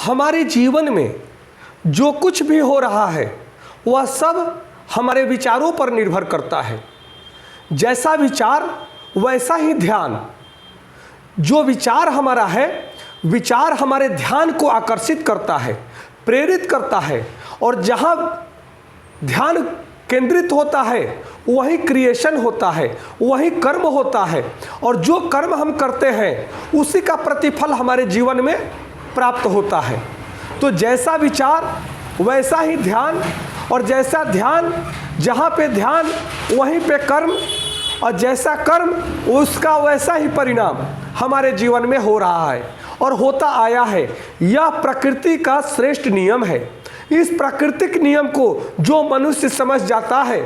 हमारे जीवन में जो कुछ भी हो रहा है वह सब हमारे विचारों पर निर्भर करता है। जैसा विचार वैसा ही ध्यान। जो विचार हमारा है, विचार हमारे ध्यान को आकर्षित करता है, प्रेरित करता है, और जहाँ ध्यान केंद्रित होता है वही क्रिएशन होता है, वही कर्म होता है, और जो कर्म हम करते हैं उसी का प्रतिफल हमारे जीवन में प्राप्त होता है। तो जैसा विचार वैसा ही ध्यान, और जैसा ध्यान, जहाँ पे ध्यान वहीं पे कर्म, और जैसा कर्म उसका वैसा ही परिणाम हमारे जीवन में हो रहा है और होता आया है। यह प्रकृति का श्रेष्ठ नियम है। इस प्राकृतिक नियम को जो मनुष्य समझ जाता है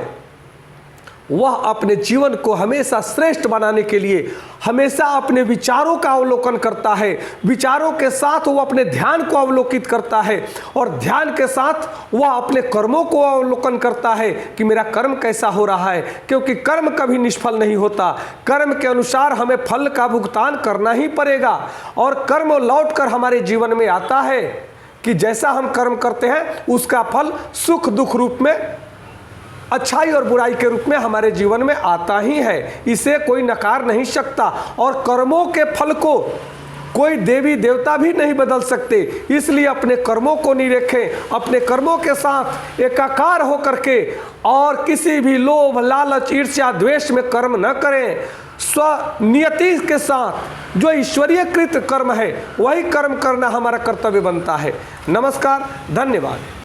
वह अपने जीवन को हमेशा श्रेष्ठ बनाने के लिए हमेशा अपने विचारों का अवलोकन करता है। विचारों के साथ वह अपने ध्यान को अवलोकित करता है, और ध्यान के साथ वह अपने कर्मों को अवलोकन करता है कि मेरा कर्म कैसा हो रहा है, क्योंकि कर्म कभी निष्फल नहीं होता। कर्म के अनुसार हमें फल का भुगतान करना ही पड़ेगा, और कर्म लौट कर हमारे जीवन में आता है कि जैसा हम कर्म करते हैं उसका फल सुख दुख रूप में, अच्छाई और बुराई के रूप में हमारे जीवन में आता ही है। इसे कोई नकार नहीं सकता, और कर्मों के फल को कोई देवी देवता भी नहीं बदल सकते। इसलिए अपने कर्मों को निरेखें, अपने कर्मों के साथ एकाकार होकर के, और किसी भी लोभ लालच ईर्ष्या द्वेष में कर्म न करें। स्वनियति के साथ जो ईश्वरीय कृत कर्म है वही कर्म करना हमारा कर्तव्य बनता है। नमस्कार, धन्यवाद।